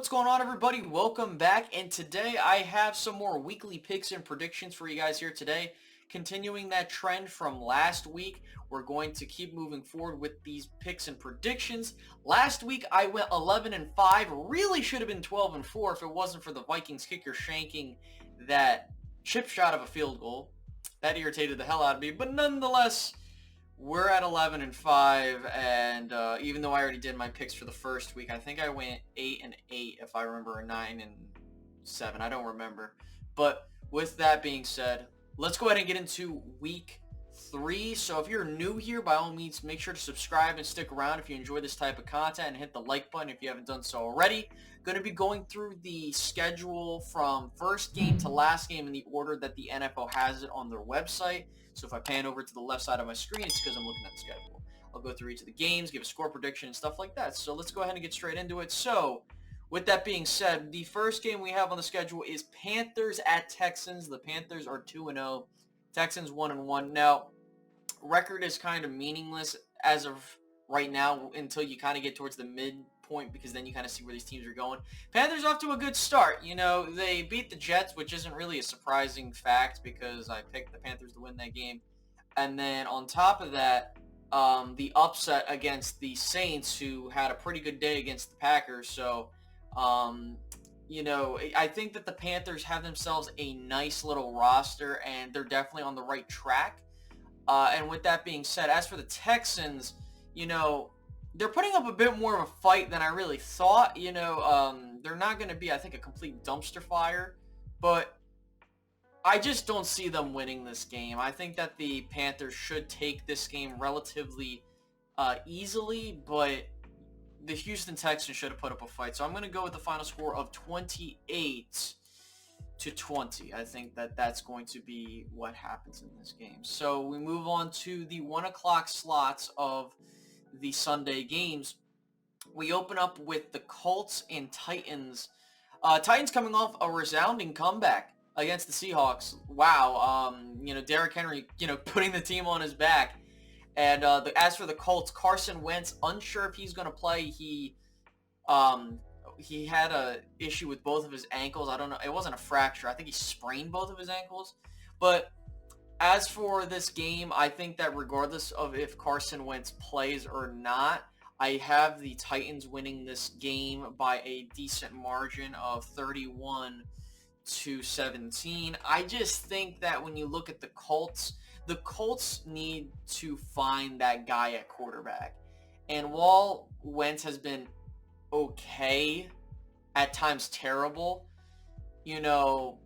what's going on, everybody? Welcome back, and today I have some more weekly picks and predictions for you guys here today. Continuing that trend from last week, we're going to keep moving forward with these picks and predictions. Last week I went 11-5, really should have been 12-4 if it wasn't for the Vikings kicker shanking that chip shot of a field goal. That irritated the hell out of me, but nonetheless, we're at 11-5, and even though I already did my picks for the first week, I think I went 8-8 if I remember, or 9-7. I don't remember. But with that being said, let's go ahead and get into week 3. So if you're new here, by all means, make sure to subscribe and stick around if you enjoy this type of content, and hit the like button if you haven't done so already. Going to be going through the schedule from first game to last game in the order that the NFL has it on their website. So if I pan over to the left side of my screen, it's because I'm looking at the schedule. I'll go through each of the games, give a score prediction, and stuff like that. So let's go ahead and get straight into it. So with that being said, the first game we have on the schedule is Panthers at Texans. The Panthers are 2-0. Texans 1-1. Now, record is kind of meaningless as of right now until you kind of get towards the midpoint, because then you kind of see where these teams are going. Panthers off to a good start. You know, they beat the Jets, which isn't really a surprising fact because I picked the Panthers to win that game. And then on top of that, the upset against the Saints, who had a pretty good day against the Packers. So, you know, I think that the Panthers have themselves a nice little roster, and they're definitely on the right track. And with that being said, as for the Texans, you know, they're putting up a bit more of a fight than I really thought. You know, they're not going to be, I think, a complete dumpster fire, but I just don't see them winning this game. I think that the Panthers should take this game relatively easily, but the Houston Texans should have put up a fight. So I'm going to go with the final score of 28-20. I think that that's going to be what happens in this game. So we move on to the 1 o'clock slots of the Sunday games. We open up with the Colts and Titans. Titans coming off a resounding comeback against the Seahawks. Wow. You know, Derrick Henry, you know, putting the team on his back. And as for the Colts, Carson Wentz, unsure if he's going to play. He had a issue with both of his ankles. I don't know. It wasn't a fracture. I think he sprained both of his ankles. But as for this game, I think that regardless of if Carson Wentz plays or not, I have the Titans winning this game by a decent margin of 31-17. I just think that when you look at the Colts need to find that guy at quarterback. And while Wentz has been okay, at times terrible, you know,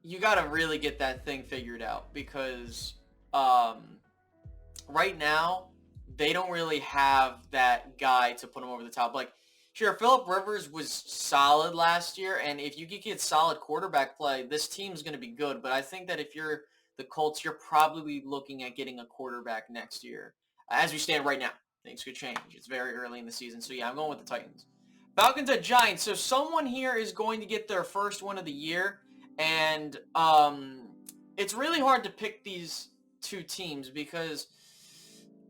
you got to really get that thing figured out, because right now they don't really have that guy to put him over the top. Like, sure, Phillip Rivers was solid last year, and if you could get solid quarterback play, this team's going to be good. But I think that if you're the Colts, you're probably looking at getting a quarterback next year. As we stand right now, things could change. It's very early in the season. So yeah, I'm going with the Titans. Falcons at Giants. So someone here is going to get their first win of the year. And it's really hard to pick these two teams, because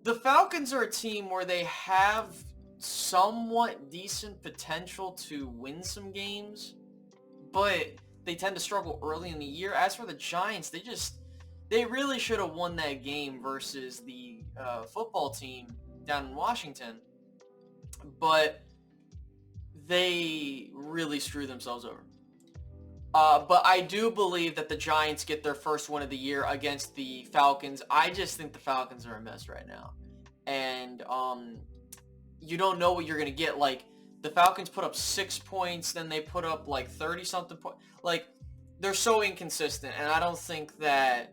the Falcons are a team where they have somewhat decent potential to win some games, but they tend to struggle early in the year. As for the Giants, they really should have won that game versus the football team down in Washington, but they really screwed themselves over. But I do believe that the Giants get their first win of the year against the Falcons. I just think the Falcons are a mess right now. And you don't know what you're going to get. Like, the Falcons put up 6 points, then they put up like 30-something points. Like, they're so inconsistent, and I don't think that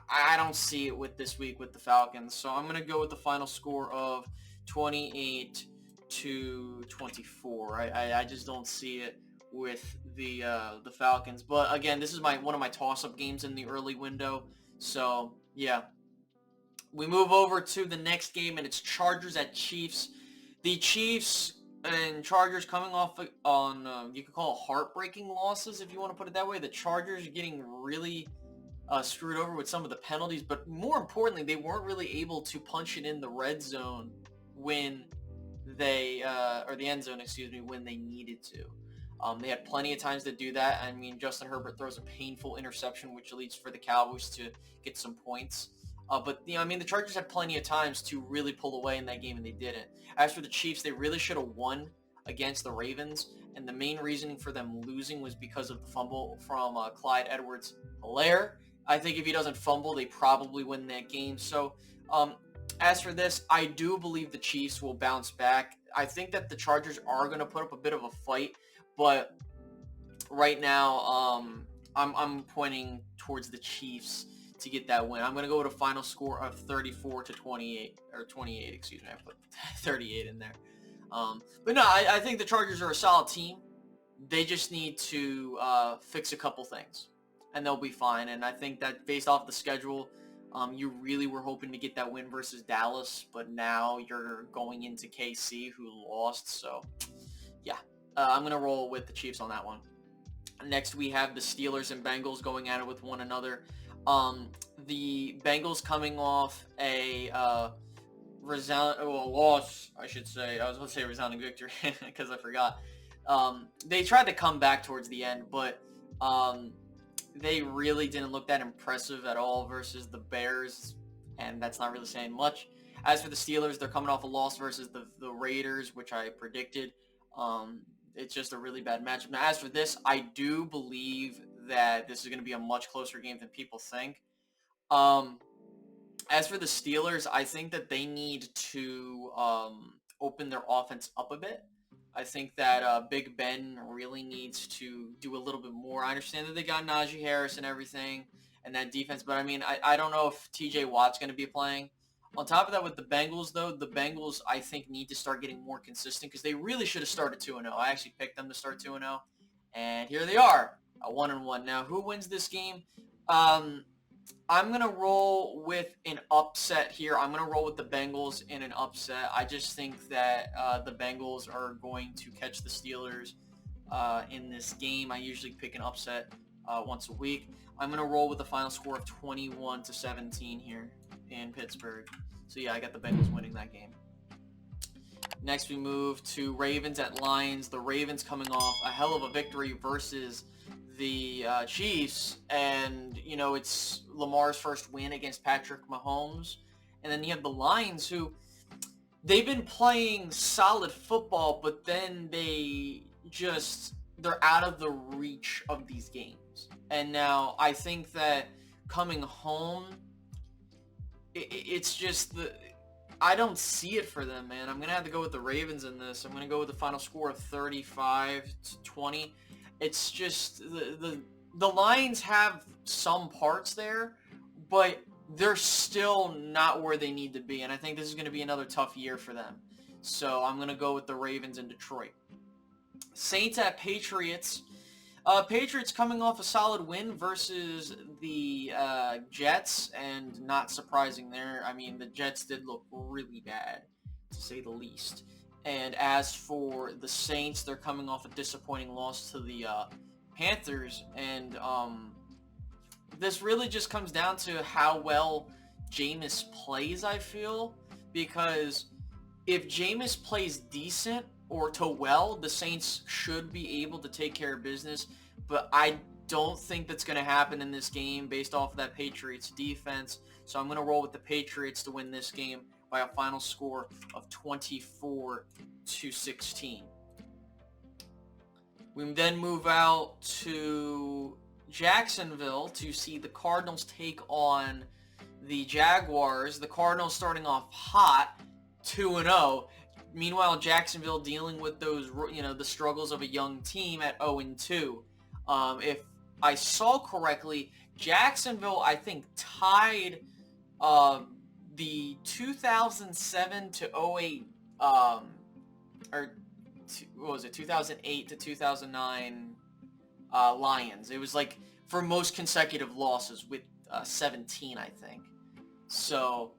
I don't see it with this week with the Falcons. So I'm going to go with the final score of 28-24. I just don't see it with the Falcons. But again, this is one of my toss-up games in the early window. So yeah, we move over to the next game, and it's Chargers at Chiefs. The Chiefs and Chargers coming off on you could call it heartbreaking losses, if you want to put it that way. The Chargers are getting really screwed over with some of the penalties, but more importantly, they weren't really able to punch it in the red zone when or the end zone, excuse me, when they needed to. They had plenty of times to do that. I mean, Justin Herbert throws a painful interception, which leads for the Cowboys to get some points. But, I mean, the Chargers had plenty of times to really pull away in that game, and they didn't. As for the Chiefs, they really should have won against the Ravens, and the main reasoning for them losing was because of the fumble from Clyde Edwards-Helaire. I think if he doesn't fumble, they probably win that game. So, as for this, I do believe the Chiefs will bounce back. I think that the Chargers are going to put up a bit of a fight, but right now, I'm pointing towards the Chiefs to get that win. I'm going to go with a final score of 34-28, or 28, excuse me. I put 38 in there. But no, I think the Chargers are a solid team. They just need to fix a couple things, and they'll be fine. And I think that based off the schedule, you really were hoping to get that win versus Dallas, but now you're going into KC, who lost. So, yeah, I'm going to roll with the Chiefs on that one. Next, we have the Steelers and Bengals going at it with one another. The Bengals coming off a loss, I should say. I was going to say resounding victory because I forgot. They tried to come back towards the end, but they really didn't look that impressive at all versus the Bears, and that's not really saying much. As for the Steelers, they're coming off a loss versus the Raiders, which I predicted. It's just a really bad matchup. Now, as for this, I do believe that this is going to be a much closer game than people think. As for the Steelers, I think that they need to open their offense up a bit. I think that Big Ben really needs to do a little bit more. I understand that they got Najee Harris and everything and that defense, but I mean, I don't know if TJ Watt's going to be playing. On top of that, with the Bengals, though, the Bengals, I think, need to start getting more consistent because they really should have started 2-0. I actually picked them to start 2-0, and here they are, 1-1. Now, who wins this game? I'm going to roll with an upset here. I'm going to roll with the Bengals in an upset. I just think that the Bengals are going to catch the Steelers in this game. I usually pick an upset once a week. I'm going to roll with the final score of 21-17 here in Pittsburgh. So, yeah, I got the Bengals winning that game. Next, we move to Ravens at Lions. The Ravens coming off a hell of a victory versus the Chiefs, and you know, it's Lamar's first win against Patrick Mahomes. And then you have the Lions, who they've been playing solid football, but then they're out of the reach of these games. And now I think that coming home, it's just I don't see it for them, man. I'm gonna have to go with the Ravens in this. I'm gonna go with the final score of 35-20. It's just the Lions have some parts there, but they're still not where they need to be, and I think this is going to be another tough year for them. So I'm going to go with the Ravens in Detroit. Saints at Patriots. Patriots coming off a solid win versus the Jets, and not surprising there. I mean, the Jets did look really bad, to say the least. And as for the Saints, they're coming off a disappointing loss to the Panthers. And this really just comes down to how well Jameis plays, I feel. Because if Jameis plays decent or to well, the Saints should be able to take care of business. But I don't think that's going to happen in this game based off of that Patriots defense. So I'm going to roll with the Patriots to win this game by a final score of 24-16. We then move out to Jacksonville to see the Cardinals take on the Jaguars. The Cardinals starting off hot, 2-0. Meanwhile, Jacksonville dealing with those, the struggles of a young team at 0-2. If I saw correctly, Jacksonville, I think, tied the 2007 to 08, or what was it, 2008 to 2009 Lions. It was like for most consecutive losses with 17, I think. So,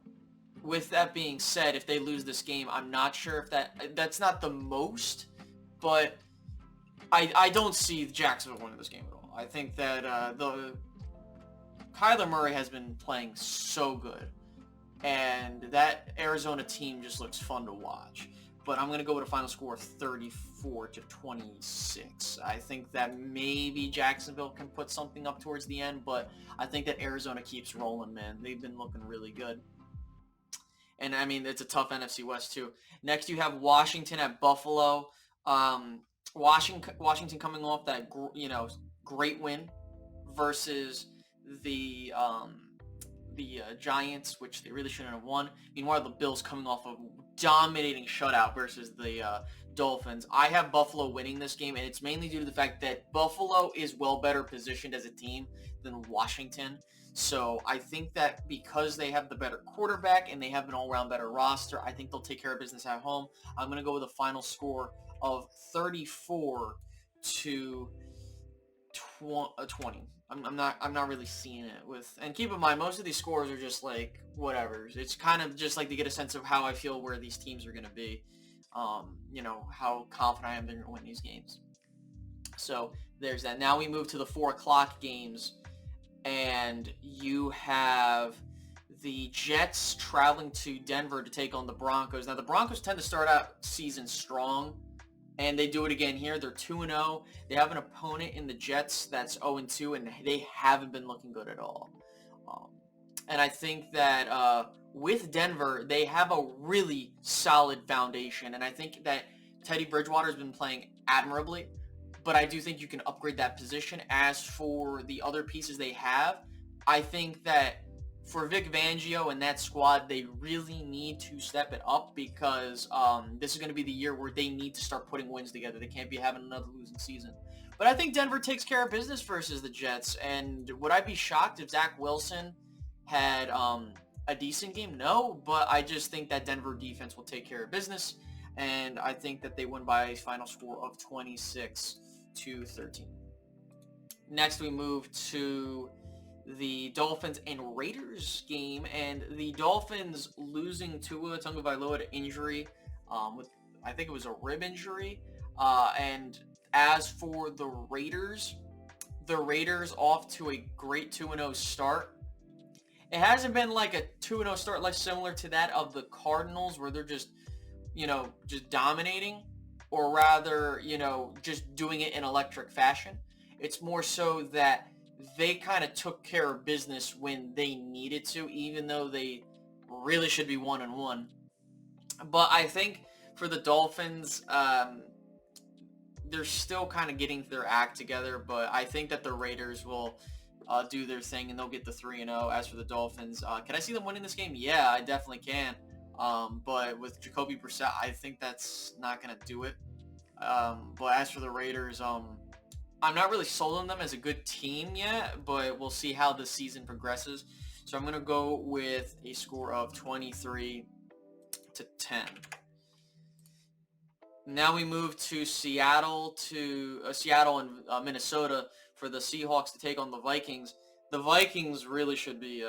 with that being said, if they lose this game, I'm not sure if that's not the most, but I don't see Jacksonville winning this game at all. I think that the Kyler Murray has been playing so good, and that Arizona team just looks fun to watch. but I'm going to go with a final score of 34-26. I think that maybe Jacksonville can put something up towards the end, but I think that Arizona keeps rolling, man. They've been looking really good. And, I mean, it's a tough NFC West, too. Next, you have Washington at Buffalo. Washington coming off that, great win versus the Giants, which they really shouldn't have won. Meanwhile, the Bills coming off a dominating shutout versus the Dolphins. I have Buffalo winning this game, and it's mainly due to the fact that Buffalo is well better positioned as a team than Washington. So I think that because they have the better quarterback and they have an all-around better roster, I think they'll take care of business at home. I'm going to go with a final score of 34-20. I'm not really seeing it with, and keep in mind, most of these scores are just like whatever. It's kind of just like to get a sense of how I feel where these teams are going to be. How confident I am they're going to win these games. So there's that. Now we move to the 4 o'clock games, and you have the Jets traveling to Denver to take on the Broncos. Now the Broncos tend to start out season strong, and they do it again here. They're 2-0. They have an opponent in the Jets that's 0-2, and they haven't been looking good at all. And I think that with Denver, they have a really solid foundation, and I think that Teddy Bridgewater has been playing admirably, but I do think you can upgrade that position. As for the other pieces they have, I think that for Vic Fangio and that squad, they really need to step it up because this is going to be the year where they need to start putting wins together. They can't be having another losing season. But I think Denver takes care of business versus the Jets. And would I be shocked if Zach Wilson had a decent game? No, but I just think that Denver defense will take care of business. And I think that they win by a final score of 26-13. Next, we move to the Dolphins and Raiders game, and the Dolphins losing Tua Tagovailoa to injury, with I think it was a rib injury. And as for the Raiders off to a great 2-0 start. It hasn't been like a 2-0 start like similar to that of the Cardinals where they're just dominating, or rather, just doing it in electric fashion. It's more so that they kind of took care of business when they needed to, even though they really should be 1-1. But I think for the Dolphins, they're still kind of getting their act together, but I think that the Raiders will do their thing and they'll get the 3-0. As for the Dolphins, can I see them winning this game? Yeah, I definitely can. But with Jacoby Brissett, I think that's not going to do it. But as for the Raiders, I'm not really sold on them as a good team yet, but we'll see how the season progresses. So I'm going to go with a score of 23-10. Now we move to Seattle and Minnesota for the Seahawks to take on the Vikings. The Vikings really should be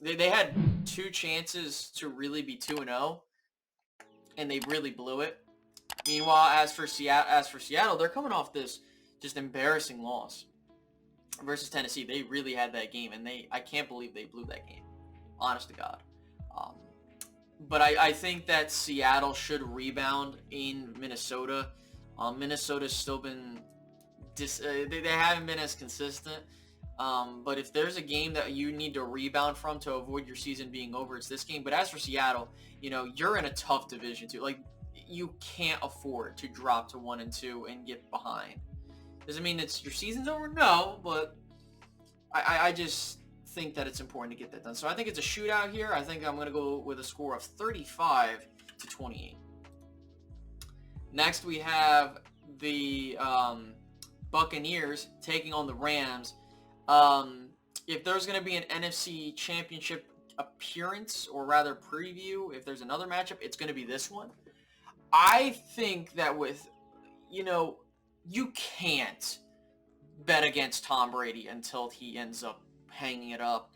they had 2 chances to really be 2-0, and they really blew it. Meanwhile, as for Seattle, they're coming off this just embarrassing loss versus Tennessee. They really had that game, and I can't believe they blew that game. Honest to God. But I think that Seattle should rebound in Minnesota. Minnesota's still been they haven't been as consistent. But if there's a game that you need to rebound from to avoid your season being over, it's this game. But as for Seattle, you're in a tough division too. Like, you can't afford to drop to 1-2 and get behind. Does it mean your season's over? No, but I just think that it's important to get that done. So I think it's a shootout here. I think I'm going to go with a score of 35-28. Next, we have the Buccaneers taking on the Rams. If there's going to be an NFC Championship appearance, or rather preview, if there's another matchup, it's going to be this one. I think that you can't bet against Tom Brady until he ends up hanging it up.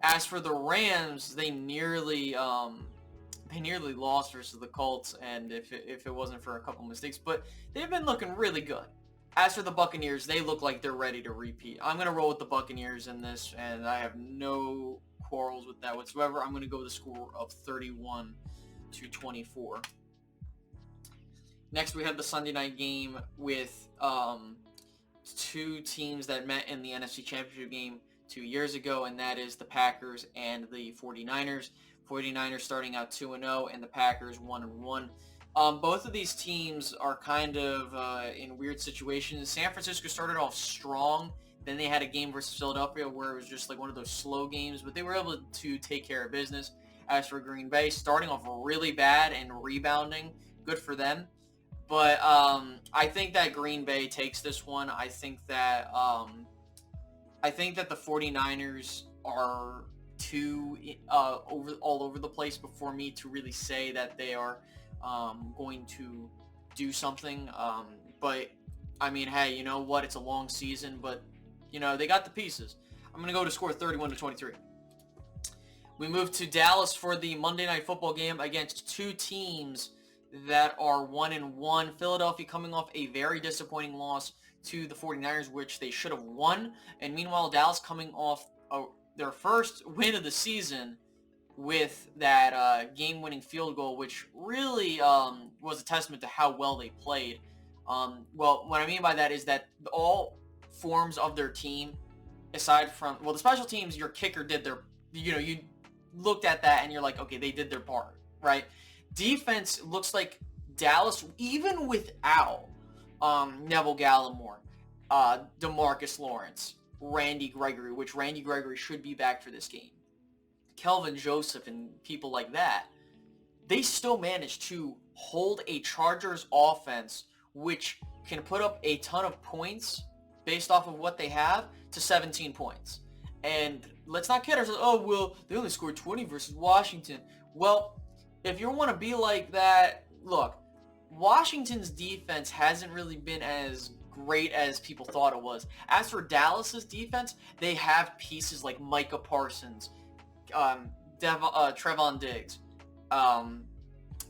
As for the Rams, they nearly lost versus the Colts, and if it wasn't for a couple mistakes, but they've been looking really good. As for the Buccaneers, they look like they're ready to repeat. I'm going to roll with the Buccaneers in this, and I have no quarrels with that whatsoever. I'm going to go with a score of 31-24. Next, we have the Sunday night game with two teams that met in the NFC Championship game 2 years ago, and that is the Packers and the 49ers. 49ers starting out 2-0, and the Packers 1-1. Both of these teams are kind of in weird situations. San Francisco started off strong. Then they had a game versus Philadelphia where it was just like one of those slow games, but they were able to take care of business. As for Green Bay, starting off really bad and rebounding, good for them. But I think that Green Bay takes this one. I think that the 49ers are too all over the place before me to really say that they are going to do something. But I mean, hey, you know what? It's a long season, but you know they got the pieces. I'm gonna go to score 31-23. We move to Dallas for the Monday Night Football game against two teams that are 1-1. Philadelphia coming off a very disappointing loss to the 49ers, which they should have won. And meanwhile, Dallas coming off their first win of the season with that game-winning field goal, which really was a testament to how well they played. Well, what I mean by that is that all forms of their team, aside from, well, the special teams, your kicker did their, you looked at that and you're like, okay, they did their part, right? Defense looks like Dallas, even without Neville Gallimore, DeMarcus Lawrence, Randy Gregory, which Randy Gregory should be back for this game, Kelvin Joseph, and people like that, they still managed to hold a Chargers offense, which can put up a ton of points based off of what they have, to 17 points. And let's not kid ourselves, oh, well, they only scored 20 versus Washington. Well, if you want to be like that, look, Washington's defense hasn't really been as great as people thought it was. As for Dallas's defense, they have pieces like Micah Parsons, Trevon Diggs,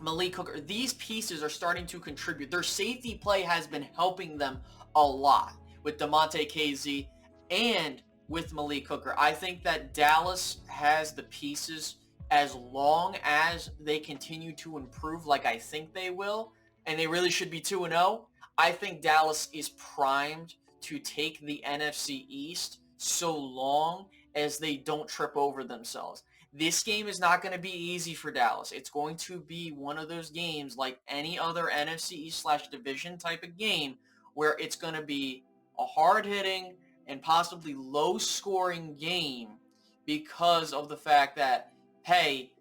Malik Hooker. These pieces are starting to contribute. Their safety play has been helping them a lot with DeMonte KZ and with Malik Hooker. I think that Dallas has the pieces as long as they continue to improve like I think they will, and they really should be 2-0. I think Dallas is primed to take the NFC East so long as they don't trip over themselves. This game is not going to be easy for Dallas. It's going to be one of those games like any other NFC East / division type of game where it's going to be a hard-hitting and possibly low-scoring game because of the fact that, hey,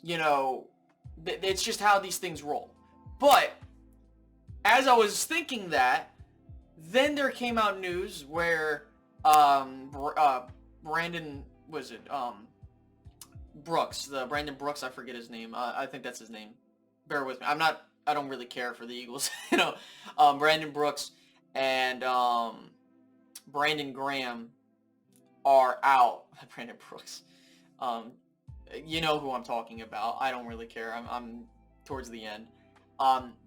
it's just how these things roll. But as I was thinking that, then there came out news where Brandon Brooks, I forget his name. I think that's his name. Bear with me. I don't really care for the Eagles. Brandon Brooks and Brandon Graham are out. Brandon Brooks. You know who I'm talking about. I don't really care. I'm towards the end.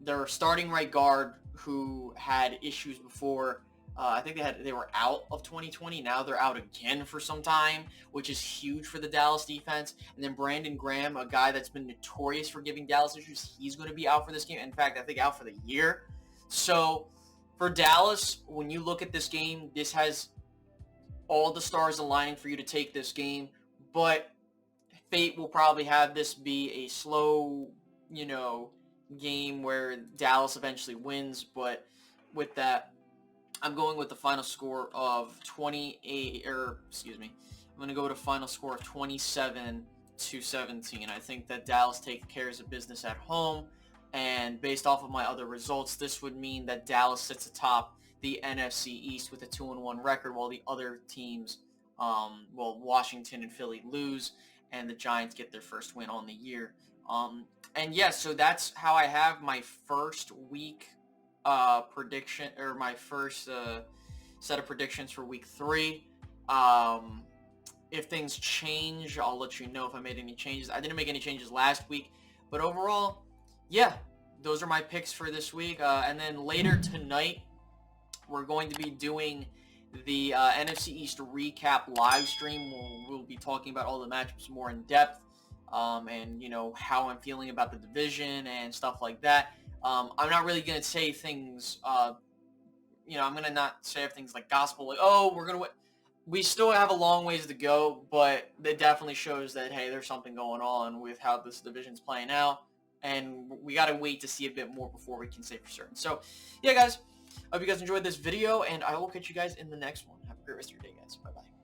Their starting right guard, who had issues before, I think they were out of 2020. Now they're out again for some time, which is huge for the Dallas defense. And then Brandon Graham, a guy that's been notorious for giving Dallas issues, he's going to be out for this game. In fact, I think out for the year. So for Dallas, when you look at this game, this has all the stars aligning for you to take this game. But fate will probably have this be a slow, game where Dallas eventually wins. But with that, I'm going with the final score of 27-17. I think that Dallas takes care of business at home, and based off of my other results, this would mean that Dallas sits atop the NFC East with a 2-1 record, while the other teams, Washington and Philly lose, and the Giants get their first win on the year. And yes, so that's how I have my first week prediction, or my first set of predictions for week 3. If things change, I'll let you know if I made any changes. I didn't make any changes last week, but overall, yeah, those are my picks for this week. And then later tonight, we're going to be doing the NFC East recap live stream. We'll be talking about all the matchups more in depth, and how I'm feeling about the division and stuff like that. I'm not really going to say things, I'm going to not say things like gospel, like, oh, we're going to win. We still have a long ways to go, but it definitely shows that, hey, there's something going on with how this division's playing out, and we got to wait to see a bit more before we can say for certain. So, yeah, guys, I hope you guys enjoyed this video, and I will catch you guys in the next one. Have a great rest of your day, guys. Bye-bye.